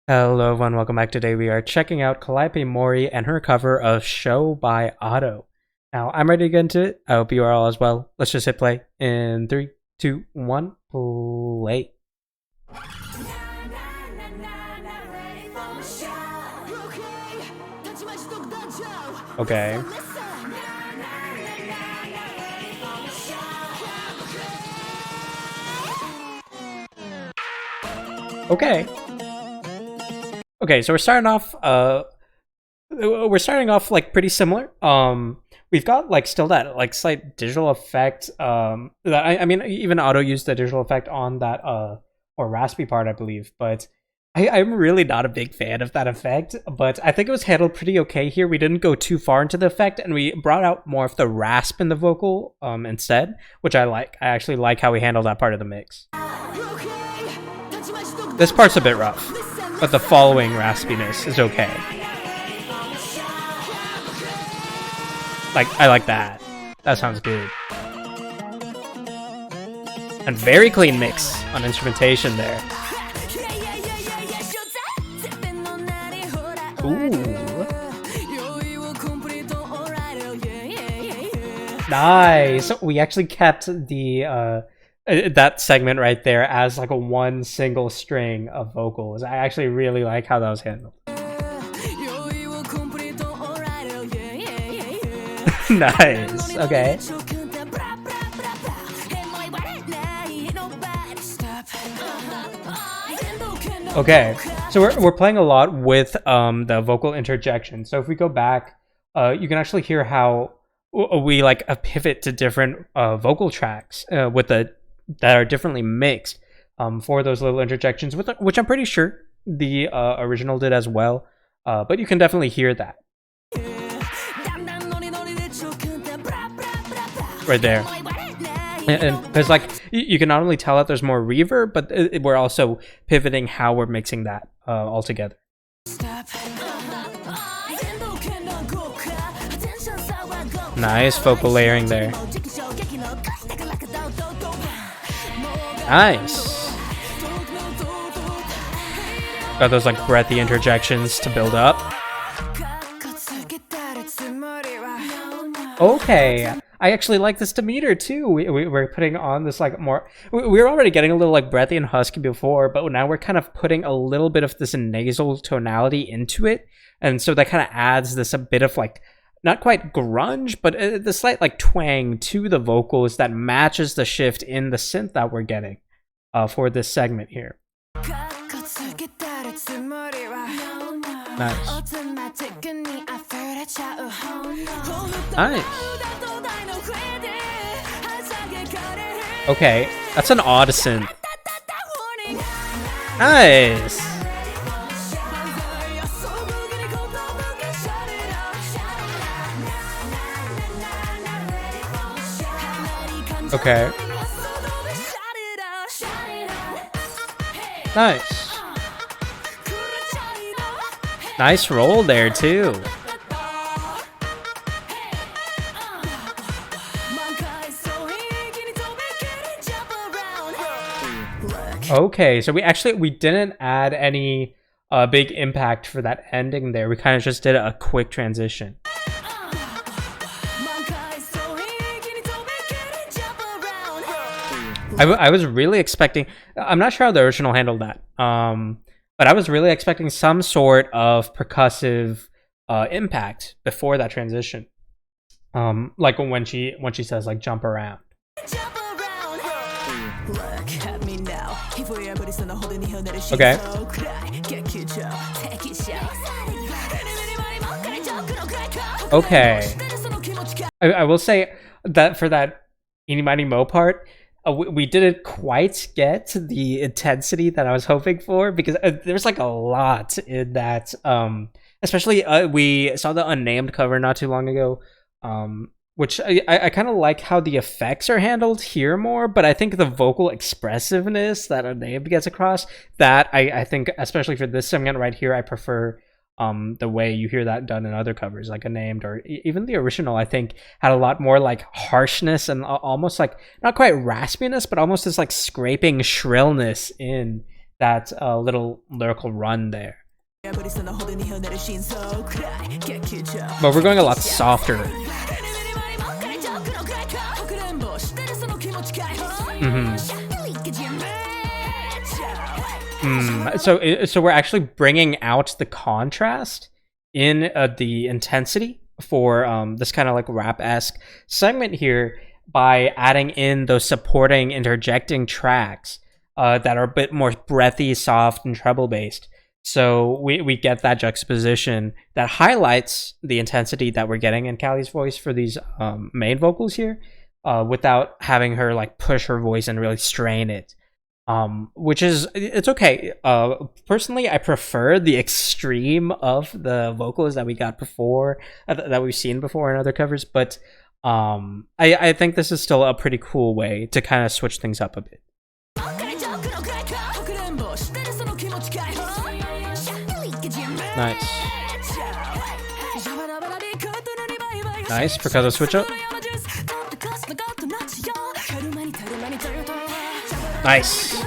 Hello everyone, welcome back. Today we are checking out Calliope Mori and her cover of Show by Otto. Now, I'm ready to get into it. I hope you are all as well. Let's just hit play in 3, 2, 1, play. Okay. Okay, so we're starting off like pretty similar. We've got like still that like slight digital effect. That I mean even Otto used the digital effect on that or raspy part, I believe, but I'm really not a big fan of that effect, but I think it was handled pretty okay here. We didn't go too far into the effect, and we brought out more of the rasp in the vocal instead, which I like. I actually like how we handled that part of the mix. This part's a bit rough, but the following raspiness is okay. Like, I like that. That sounds good. And very clean mix on instrumentation there. Ooh. Nice. We actually kept the that segment right there as like a one single string of vocals. I actually really like how that was handled. Nice. Okay. Okay, so we're playing a lot with the vocal interjection. So if we go back, you can actually hear how we like a pivot to different vocal tracks with that are differently mixed for those little interjections, which I'm pretty sure the original did as well. But you can definitely hear that right there. And because like you can not only tell that there's more reverb, but we're also pivoting how we're mixing that all together. Nice vocal layering there. Nice. Got those like breathy interjections to build up. Okay. I actually like this demeanor too. We're putting on this like more. We were already getting a little like breathy and husky before, but now we're kind of putting a little bit of this nasal tonality into it, and so that kind of adds this a bit of like not quite grunge, but the slight like twang to the vocals that matches the shift in the synth that we're getting for this segment here. Nice. Nice. Okay, that's an odd synth. Nice. Okay. Nice. Nice roll there too. Okay, so we didn't add any big impact for that ending there. We kind of just did a quick transition. I was really expecting. I'm not sure how the original handled that. But I was really expecting some sort of percussive impact before that transition. Like when she says like jump around. Okay. Okay. I will say that for that Eeny Miny Mo part, we didn't quite get the intensity that I was hoping for, because there's like a lot in that. Especially we saw the Unnamed cover not too long ago, which I kind of like how the effects are handled here more, but I think the vocal expressiveness that Unnamed gets across, that I think, especially for this segment right here, I prefer the way you hear that done in other covers, like Unnamed or even the original. I think had a lot more like harshness and almost like not quite raspiness, but almost this like scraping shrillness in that little lyrical run there. But we're going a lot softer. So we're actually bringing out the contrast in the intensity for this kind of like rap-esque segment here by adding in those supporting interjecting tracks that are a bit more breathy, soft, and treble based. So we get that juxtaposition that highlights the intensity that we're getting in Callie's voice for these main vocals here, without having her like push her voice and really strain it. Which is, it's okay. Personally, I prefer the extreme of the vocals that we got before, that we've seen before in other covers, but I think this is still a pretty cool way to kind of switch things up a bit. Nice. Nice, percussive switch up. Nice.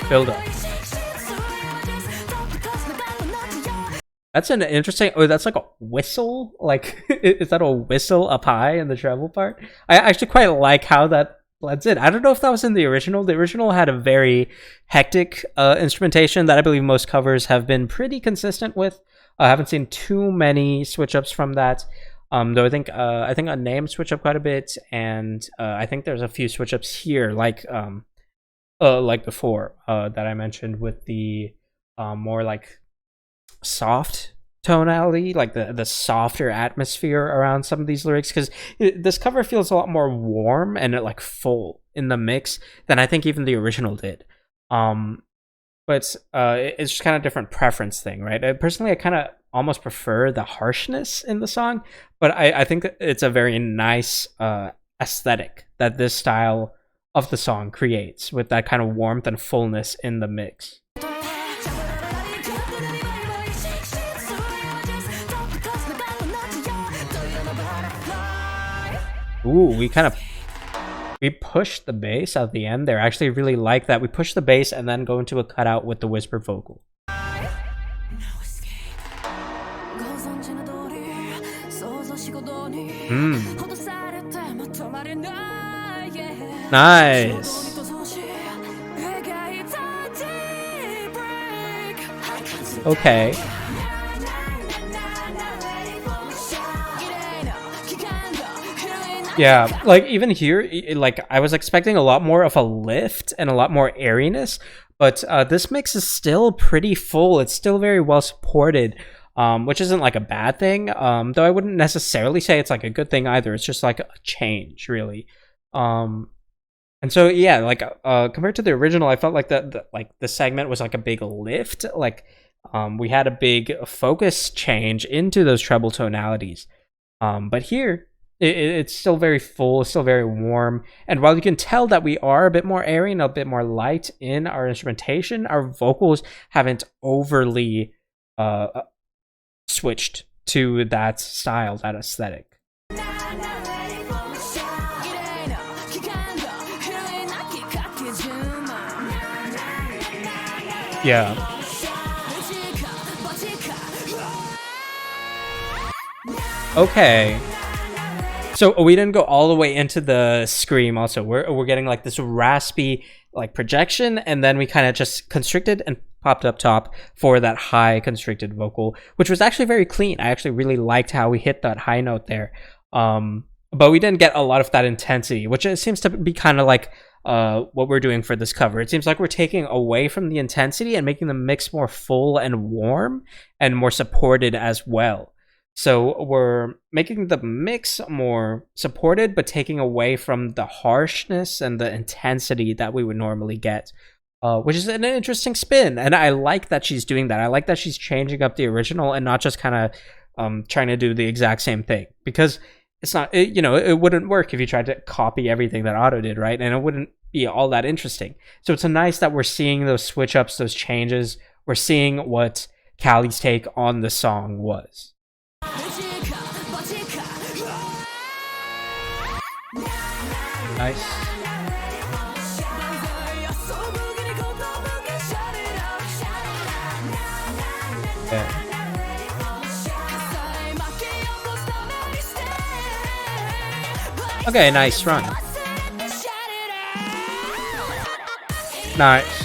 Build up. That's an interesting... Oh, that's like a whistle? Like, is that a whistle up high in the treble part? I actually quite like how that blends in. I don't know if that was in the original. The original had a very hectic instrumentation that I believe most covers have been pretty consistent with. I haven't seen too many switch-ups from that. Though I think Unnamed switch up quite a bit, and I think there's a few switch-ups here, like before, that I mentioned with the more like soft tonality, like the softer atmosphere around some of these lyrics, because this cover feels a lot more warm and like full in the mix than I think even the original did. But it's just kind of different preference thing, right? Personally, I kind of almost prefer the harshness in the song, but I think that it's a very nice aesthetic that this style of the song creates, with that kind of warmth and fullness in the mix. Ooh, we pushed the bass at the end there. I actually really like that. We push the bass and then go into a cutout with the whisper vocal. Nice. Okay. Yeah, like even here, like I was expecting a lot more of a lift and a lot more airiness, but this mix is still pretty full. It's still very well supported, which isn't like a bad thing, though I wouldn't necessarily say it's like a good thing either. It's just like a change, really. And so yeah, like compared to the original, I felt like the segment was like a big lift. Like we had a big focus change into those treble tonalities. But here, it's still very full, still very warm. And while you can tell that we are a bit more airy and a bit more light in our instrumentation, our vocals haven't overly switched to that style, that aesthetic. Yeah. Okay. So we didn't go all the way into the scream also. We're getting like this raspy like projection, and then we kind of just constricted and popped up top for that high constricted vocal, which was actually very clean. I actually really liked how we hit that high note there. But we didn't get a lot of that intensity, which it seems to be kind of like what we're doing for this cover. It seems like we're taking away from the intensity and making the mix more full and warm and more supported as well. So we're making the mix more supported, but taking away from the harshness and the intensity that we would normally get, which is an interesting spin. And I like that she's doing that. I like that she's changing up the original and not just kind of trying to do the exact same thing, because it's not, it wouldn't work if you tried to copy everything that Otto did, right? And it wouldn't be all that interesting. So it's nice that we're seeing those switch ups, those changes. We're seeing what Callie's take on the song was. Nice. Yeah. Okay, nice run. Nice.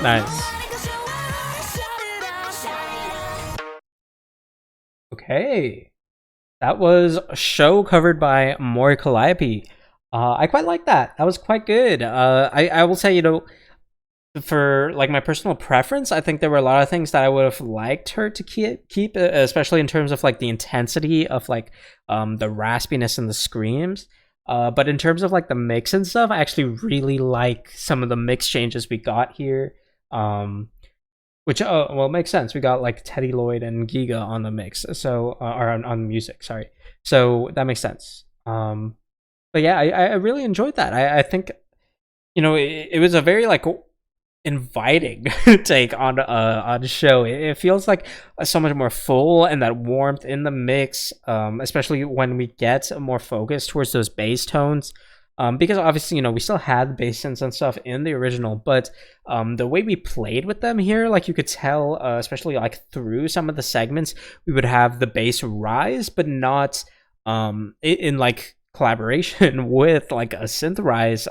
Nice. Okay. That was a show covered by Mori Calliope. I quite like that. That was quite good. I will say, you know, for like my personal preference, I think there were a lot of things that I would have liked her to keep, especially in terms of like the intensity of like the raspiness and the screams. But in terms of like the mix and stuff, I actually really like some of the mix changes we got here. Which well, makes sense. We got like Teddy Lloyd and Giga on the mix, so or on music, sorry. So that makes sense. But yeah, I really enjoyed that. I think, you know, it was a very like inviting take on the show. It feels like so much more full, and that warmth in the mix, especially when we get more focus towards those bass tones. Because obviously, you know, we still had bass synths and stuff in the original, but the way we played with them here, like you could tell, especially like through some of the segments, we would have the bass rise, but not in like collaboration with like a synth rise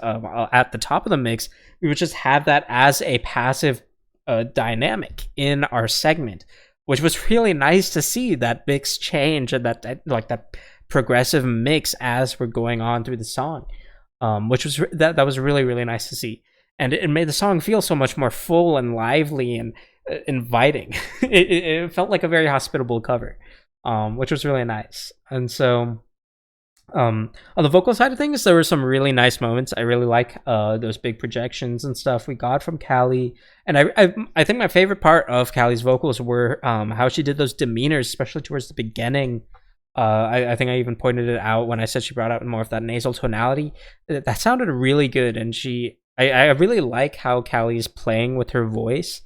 at the top of the mix. We would just have that as a passive dynamic in our segment, which was really nice to see that mix change and that like that progressive mix as we're going on through the song. Which was that was really nice to see, and it made the song feel so much more full and lively and inviting. It felt like a very hospitable cover, which was really nice. And so, on the vocal side of things, there were some really nice moments. I really like those big projections and stuff we got from Callie, and I think my favorite part of Callie's vocals were how she did those demeanors, especially towards the beginning. I think I even pointed it out when I said she brought out more of that nasal tonality. That sounded really good, and I really like how Callie's playing with her voice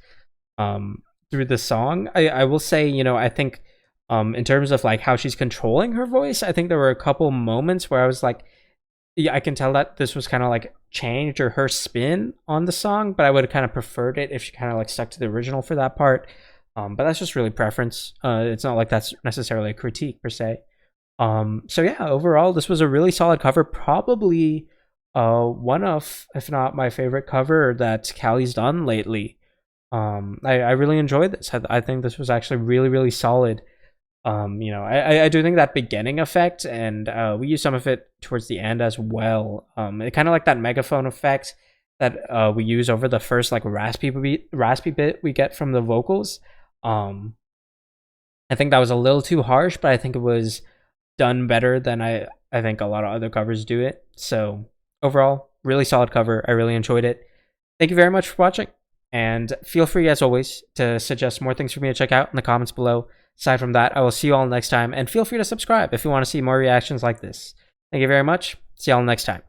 through the song. I will say, you know, I think in terms of like how she's controlling her voice, I think there were a couple moments where I was like, yeah, I can tell that this was kind of like changed or her spin on the song, but I would have kind of preferred it if she kind of like stuck to the original for that part. But that's just really preference. It's not like that's necessarily a critique per se. So yeah, overall, this was a really solid cover. Probably one of, if not my favorite cover that Callie's done lately. I really enjoyed this. I think this was actually really solid. You know, I do think that beginning effect, and we use some of it towards the end as well. It kind of like that megaphone effect that we use over the first like raspy bit we get from the vocals. I think that was a little too harsh, but I think it was done better than I think a lot of other covers do it. So overall, really solid cover. I really enjoyed it. Thank you very much for watching, and feel free as always to suggest more things for me to check out in the comments below. Aside from that, I will see you all next time, and feel free to subscribe if you want to see more reactions like this. Thank you very much. See you all next time.